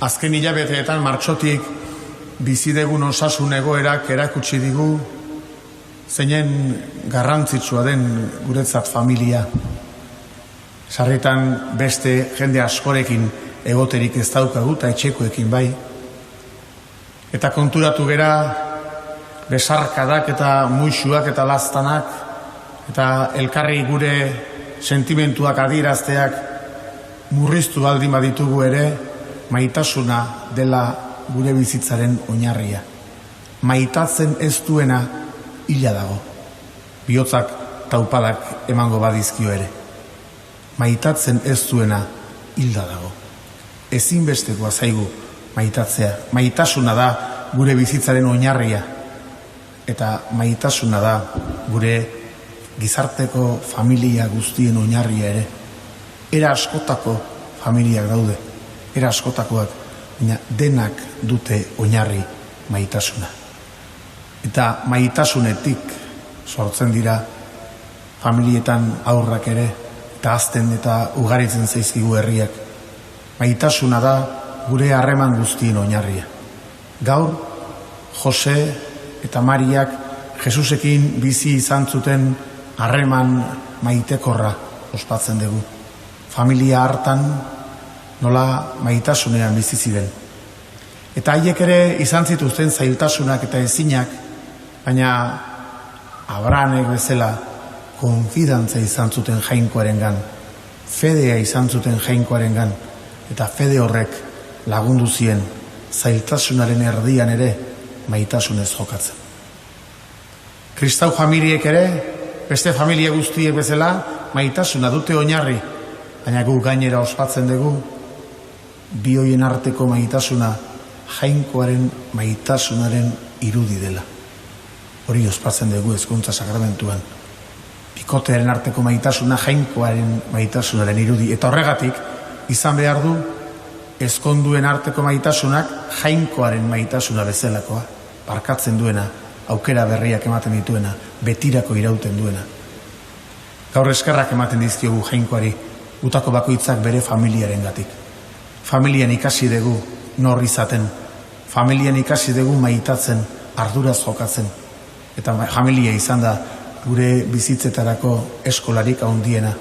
Azken hilabeteetan martxotik bizidegun osasun egoerak erakutsi digu zeinen garrantzitsua den guretzat familia. Sarritan beste jende askorekin egoterik ez daukagu eta etxekoekin bai. Eta konturatu gera besarkadak eta muixuak eta laztanak eta elkarri gure sentimentuak adierazteak murriztu baldin baditugu ere, maitasuna dela gure bizitzaren oinarria. Maitatzen ez duena hila dago. Bihotzak taupadak emango badizkio ere. Maitatzen ez duena hilda dago. Ezinbestekoa zaigu maitatzea. Maitasuna da gure bizitzaren oinarria. Eta maitasuna da gure gizarteko familia guztien oinarria ere. Era askotako familiak daude. Era askotakoak, baina denak dute oinarri maitasuna. Eta maitasunetik sortzen dira familietan aurrak ere, eta hazten eta ugaritzen zaizkigu herriak. Maitasuna da gure harreman guztien oinarria. Gaur, Jose eta Mariak Jesusekin bizi izan zuten harreman maitekorra ospatzen dugu. Familia hartan nola maitasunean bizi ziren. Eta haiek ere izan zituzten zailtasunak eta ezinak, baina Abrahamek bezala konfidantza izan zuten jainkoarengan, fedea izan zuten jainkoarengan, eta fede horrek lagundu zien zailtasunaren erdian ere maitasunez jokatzen. Kristau familiek ere, beste familia guztiek bezala, maitasuna dute oinarri, baina gu gainera ospatzen dugu, bi horien arteko maitasuna jainkoaren maitasunaren irudi dela. Hori ospatzen dugu hezkuntza sakramentuan. Bikotearen arteko maitasuna jainkoaren maitasunaren irudi. Eta horregatik, izan behar du, ezkonduen arteko maitasunak jainkoaren maitasuna bezalakoa. Barkatzen duena, aukera berriak ematen dituena, betirako irauten duena. Gaur eskerrak ematen dizkiogu jainkoari, gutako bakoitzak bere familiaren gatik. Familian ikasi dugu nor izaten, familian ikasi dugu maitatzen, arduraz jokatzen. Eta familia izan da gure bizitzetarako eskolarik handiena.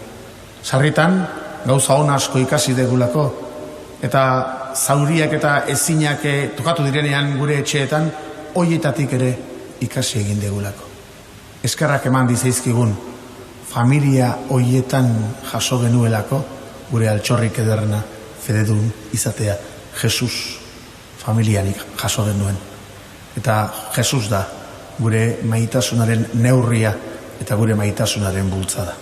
Sarritan gauza on asko ikasi dugulako, eta zauriak eta ezinak tokatu direnean gure etxeetan, hoietatik ere ikasi egin dugulako. Eskerrak eman dizaizkigun, familia hoietan jaso genuelako, gure altxorrik ederrena, fededun izatea, Jesus familianik jaso genuen. Eta Jesus da gure maitasunaren neurria eta gure maitasunaren bultzada.